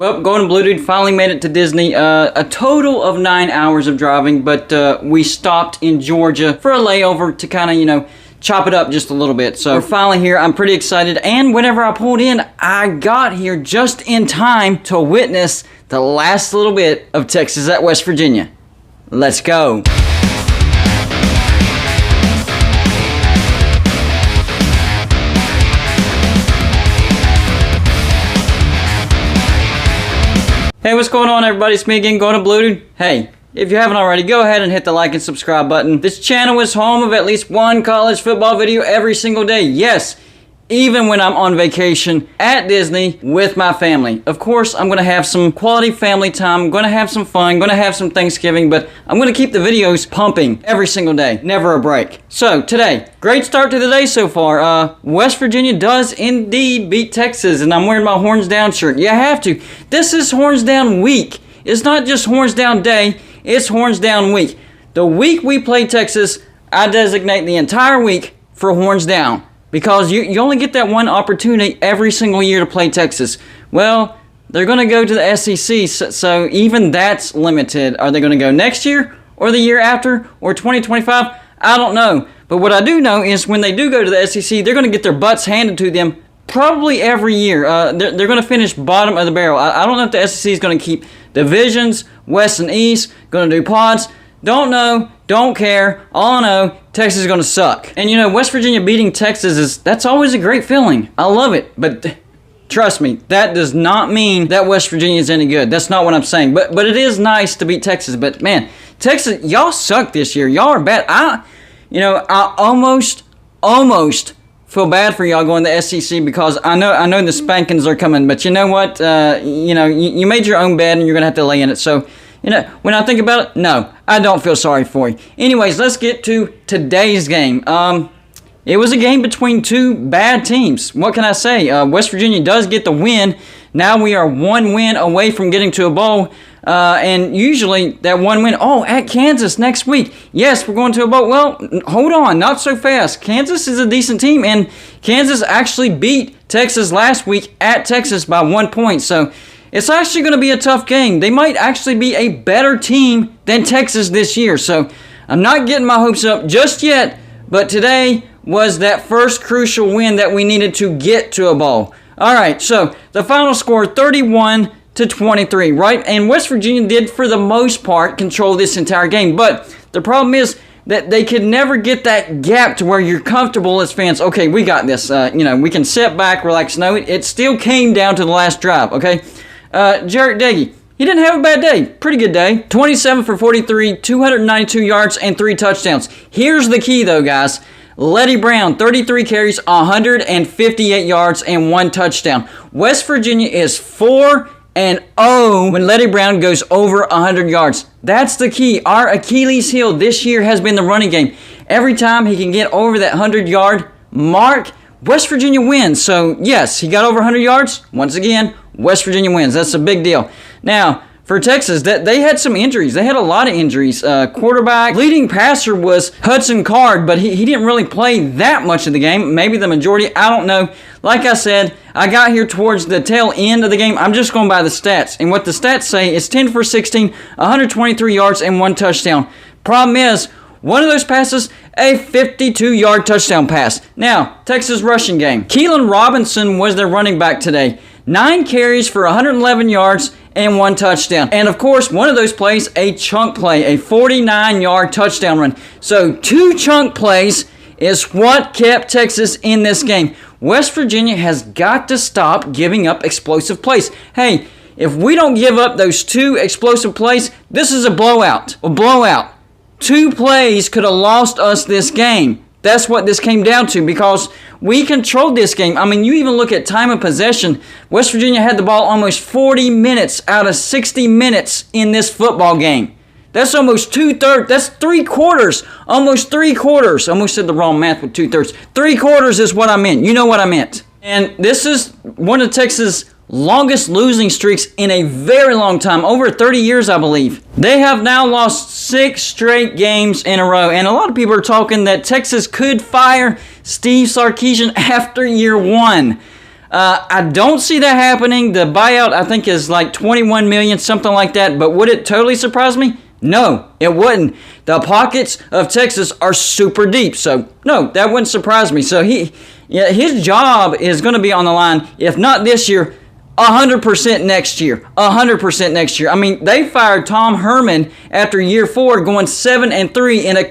Well, Golden Blue Dude finally made it to Disney. A total of 9 hours of driving, but we stopped in Georgia for a layover to kind of, chop it up just a little bit. So we're finally here. I'm pretty excited. And whenever I pulled in, I got here just in time to witness the last little bit of Texas at West Virginia. Let's go. Hey, what's going on, everybody? It's me again, Golden Blue Dude. Hey, if you haven't already, go ahead and hit the like and subscribe button. This channel is home of at least one college football video every single day. Yes, even when I'm on vacation at Disney with my family. Of course, I'm going to have some quality family time. I'm going to have some fun. I'm going to have some Thanksgiving, but I'm going to keep the videos pumping every single day. Never a break. So, today, great start to the day so far. West Virginia does indeed beat Texas, and I'm wearing my Horns Down shirt. You have to. This is Horns Down week. It's not just Horns Down day. It's Horns Down week. The week we play Texas, I designate the entire week for Horns Down. Because you only get that one opportunity every single year to play Texas. Well, they're going to go to the SEC, so even that's limited. Are they going to go next year, or the year after, or 2025? I don't know. But what I do know is when they do go to the SEC, they're going to get their butts handed to them probably every year. They're going to finish bottom of the barrel. I don't know if the SEC is going to keep divisions, West and East, going to do pods. Don't know, don't care. All I know, Texas is going to suck. And West Virginia beating Texas that's always a great feeling. I love it. But trust me, that does not mean that West Virginia is any good. That's not what I'm saying. But it is nice to beat Texas. But man, Texas, y'all suck this year. Y'all are bad. I almost feel bad for y'all going to the SEC because I know the spankings are coming. But you know what? You made your own bed and you're going to have to lay in it. So, when I think about it, no, I don't feel sorry for you. Anyways, let's get to today's game. It was a game between two bad teams. What can I say? West Virginia does get the win. Now we are one win away from getting to a bowl. And usually that one win, at Kansas next week. Yes, we're going to a bowl. Well, hold on, not so fast. Kansas is a decent team, and Kansas actually beat Texas last week at Texas by 1 point. So it's actually going to be a tough game. They might actually be a better team than Texas this year. So I'm not getting my hopes up just yet, but today was that first crucial win that we needed to get to a bowl. All right, so the final score 31-23, right? And West Virginia did, for the most part, control this entire game. But the problem is that they could never get that gap to where you're comfortable as fans. Okay, we got this. We can sit back, relax. No, it still came down to the last drive, okay? Jarret Doege, he didn't have a bad day. Pretty good day. 27 for 43, 292 yards, and 3 touchdowns. Here's the key, though, guys. Leddie Brown, 33 carries, 158 yards, and 1 touchdown. West Virginia is 4-0 when Leddie Brown goes over 100 yards. That's the key. Our Achilles heel this year has been the running game. Every time he can get over that 100-yard mark, West Virginia wins. So, yes, he got over 100 yards. Once again, West Virginia wins. That's a big deal. Now, for Texas, they had some injuries. They had a lot of injuries. Quarterback, leading passer was Hudson Card, but he didn't really play that much of the game. Maybe the majority. I don't know. Like I said, I got here towards the tail end of the game. I'm just going by the stats. And what the stats say is 10 for 16, 123 yards, and 1 touchdown. Problem is, one of those passes, a 52-yard touchdown pass. Now, Texas rushing game. Keilan Robinson was their running back today. 9 carries for 111 yards and 1 touchdown. And of course, one of those plays, a chunk play, a 49-yard touchdown run. So 2 chunk plays is what kept Texas in this game. West Virginia has got to stop giving up explosive plays. Hey, if we don't give up those 2 explosive plays, this is a blowout. A blowout. 2 plays could have lost us this game. That's what this came down to because we controlled this game. I mean, you even look at time of possession. West Virginia had the ball almost 40 minutes out of 60 minutes in this football game. That's almost 2/3. That's 3/4. Almost 3/4. Almost said the wrong math with 2/3. 3/4 is what I meant. You know what I meant. And this is one of Texas' longest losing streaks in a very long time, over 30 years, I believe. They have now lost 6 straight games in a row, and a lot of people are talking that Texas could fire Steve Sarkisian after year 1. I don't see that happening. The buyout, I think, is like $21 million, something like that. But would it totally surprise me? No, it wouldn't. The pockets of Texas are super deep. So, no, that wouldn't surprise me. So, his job is going to be on the line, if not this year, 100% next year. 100% next year. I mean, they fired Tom Herman after year 4, going 7-3 in a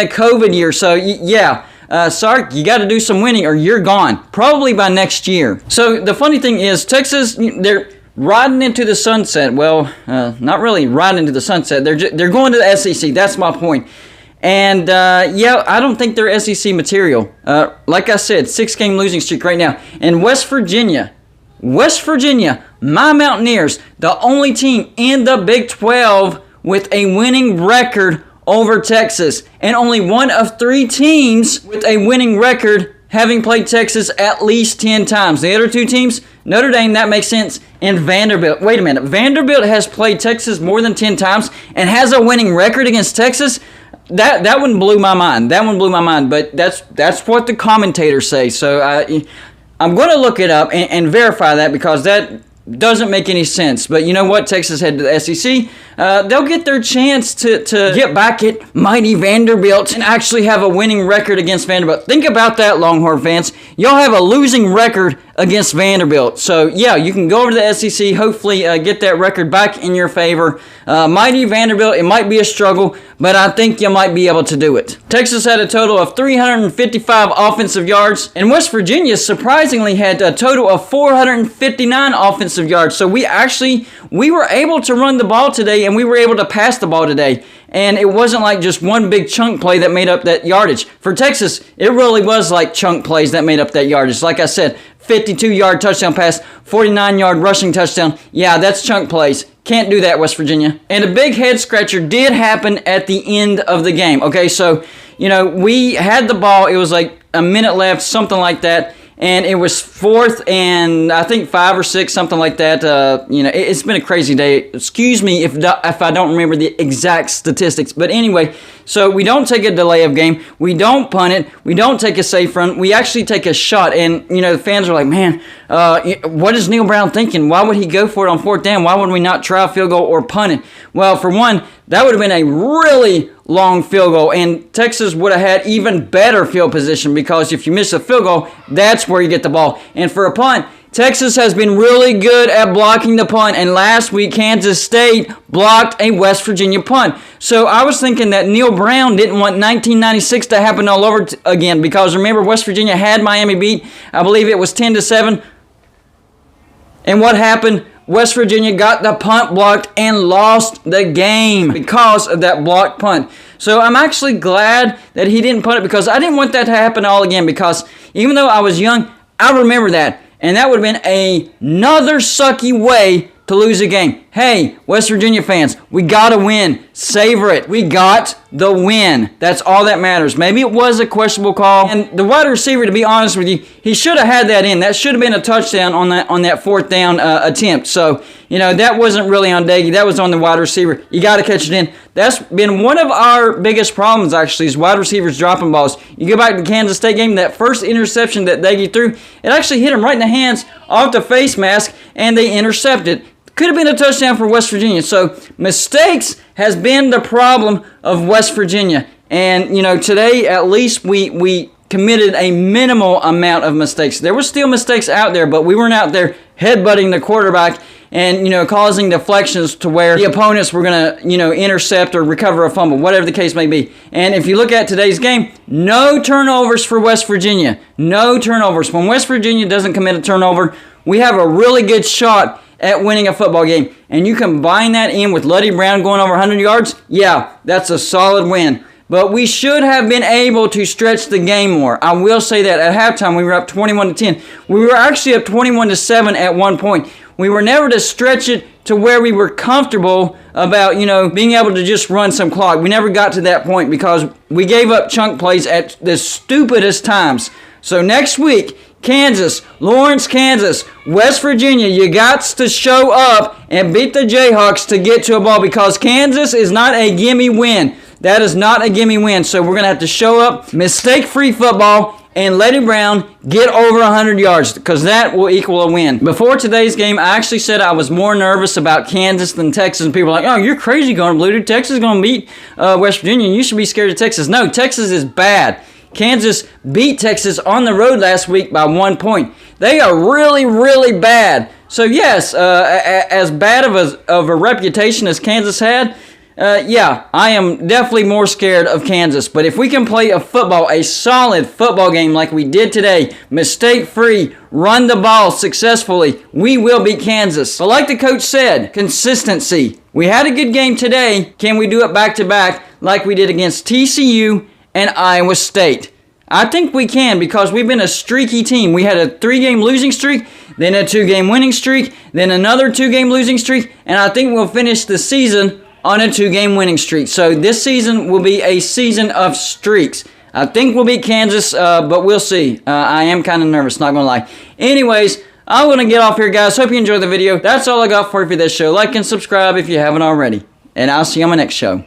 COVID year. So, yeah. Sark, you got to do some winning or you're gone. Probably by next year. So the funny thing is, Texas, they're riding into the sunset. Well, not really riding into the sunset. They're going to the SEC. That's my point. And, yeah, I don't think they're SEC material. Like I said, 6-game losing streak right now. And West Virginia, my Mountaineers, the only team in the Big 12 with a winning record over Texas, and only one of 3 teams with a winning record having played Texas at least 10 times. The other 2 teams, Notre Dame, that makes sense, and Vanderbilt. Wait a minute, Vanderbilt has played Texas more than 10 times and has a winning record against Texas? That one blew my mind. But that's what the commentators say. So I'm going to look it up and verify that, because that doesn't make any sense. But you know what? Texas head to the SEC. They'll get their chance to get back at mighty Vanderbilt and actually have a winning record against Vanderbilt. Think about that, Longhorn fans. Y'all have a losing record against Vanderbilt. So, yeah, you can go over to the SEC, hopefully get that record back in your favor. Mighty Vanderbilt, it might be a struggle, but I think you might be able to do it. Texas had a total of 355 offensive yards, and West Virginia surprisingly had a total of 459 offensive yards. So we were able to run the ball today, and we were able to pass the ball today. And it wasn't like just one big chunk play that made up that yardage. For Texas, it really was like chunk plays that made up that yardage. Like I said, 52-yard touchdown pass, 49-yard rushing touchdown. Yeah, that's chunk plays. Can't do that, West Virginia. And a big head scratcher did happen at the end of the game. Okay, so, we had the ball. It was like a minute left, something like that. And it was 4th and I think 5 or 6, something like that. It's been a crazy day. Excuse me if I don't remember the exact statistics. But anyway, so we don't take a delay of game. We don't punt it. We don't take a safe run. We actually take a shot. And, the fans are like, man, what is Neal Brown thinking? Why would he go for it on 4th down? Why would we not try a field goal or punt it? Well, for one, that would have been a really long field goal, and Texas would have had even better field position, because if you miss a field goal, that's where you get the ball. And for a punt, Texas has been really good at blocking the punt, and last week Kansas State blocked a West Virginia punt. So I was thinking that Neal Brown didn't want 1996 to happen all over again, because remember, West Virginia had Miami beat. I believe it was 10-7. And what happened? West Virginia got the punt blocked and lost the game because of that blocked punt. So I'm actually glad that he didn't punt it, because I didn't want that to happen all again, because even though I was young, I remember that. And that would have been another sucky way to lose a game. Hey, West Virginia fans, we got to win. Savor it. We got the win. That's all that matters. Maybe it was a questionable call. And the wide receiver, to be honest with you, he should have had that in. That should have been a touchdown on that 4th down attempt. So, that wasn't really on Doege. That was on the wide receiver. You got to catch it in. That's been one of our biggest problems, actually, is wide receivers dropping balls. You go back to the Kansas State game, that first interception that Doege threw, it actually hit him right in the hands off the face mask, and they intercepted. Could have been a touchdown for West Virginia. So mistakes has been the problem of West Virginia. And, today at least we committed a minimal amount of mistakes. There were still mistakes out there, but we weren't out there headbutting the quarterback and, causing deflections to where the opponents were going to, intercept or recover a fumble, whatever the case may be. And if you look at today's game, no turnovers for West Virginia. No turnovers. When West Virginia doesn't commit a turnover, we have a really good shot at winning a football game. And you combine that in with Luddy Brown going over 100 yards, yeah, that's a solid win. But we should have been able to stretch the game more. I will say that at halftime we were up 21-10. We were actually up 21-7 at one point. We were never to stretch it to where we were comfortable about, being able to just run some clock. We never got to that point because we gave up chunk plays at the stupidest times. So next week, Kansas, Lawrence, Kansas, West Virginia, you got to show up and beat the Jayhawks to get to a ball, because Kansas is not a gimme win. That is not a gimme win. So we're going to have to show up, mistake-free football, and Letty Brown get over 100 yards because that will equal a win. Before today's game, I actually said I was more nervous about Kansas than Texas, and people are like, oh, you're crazy going blue. Dude. Texas is going to beat West Virginia, and you should be scared of Texas. No, Texas is bad. Kansas beat Texas on the road last week by 1 point. They are really, really bad. So, yes, as bad of a reputation as Kansas had, yeah, I am definitely more scared of Kansas. But if we can play a solid football game like we did today, mistake-free, run the ball successfully, we will beat Kansas. But like the coach said, consistency. We had a good game today. Can we do it back-to-back like we did against TCU and Iowa State? I think we can because we've been a streaky team. We had a 3-game losing streak, then a 2-game winning streak, then another 2-game losing streak, and I think we'll finish the season on a 2-game winning streak. So this season will be a season of streaks. I think we'll beat Kansas, but we'll see. I am kind of nervous, not going to lie. Anyways, I'm going to get off here, guys. Hope you enjoyed the video. That's all I got for you for this show. Like and subscribe if you haven't already. And I'll see you on my next show.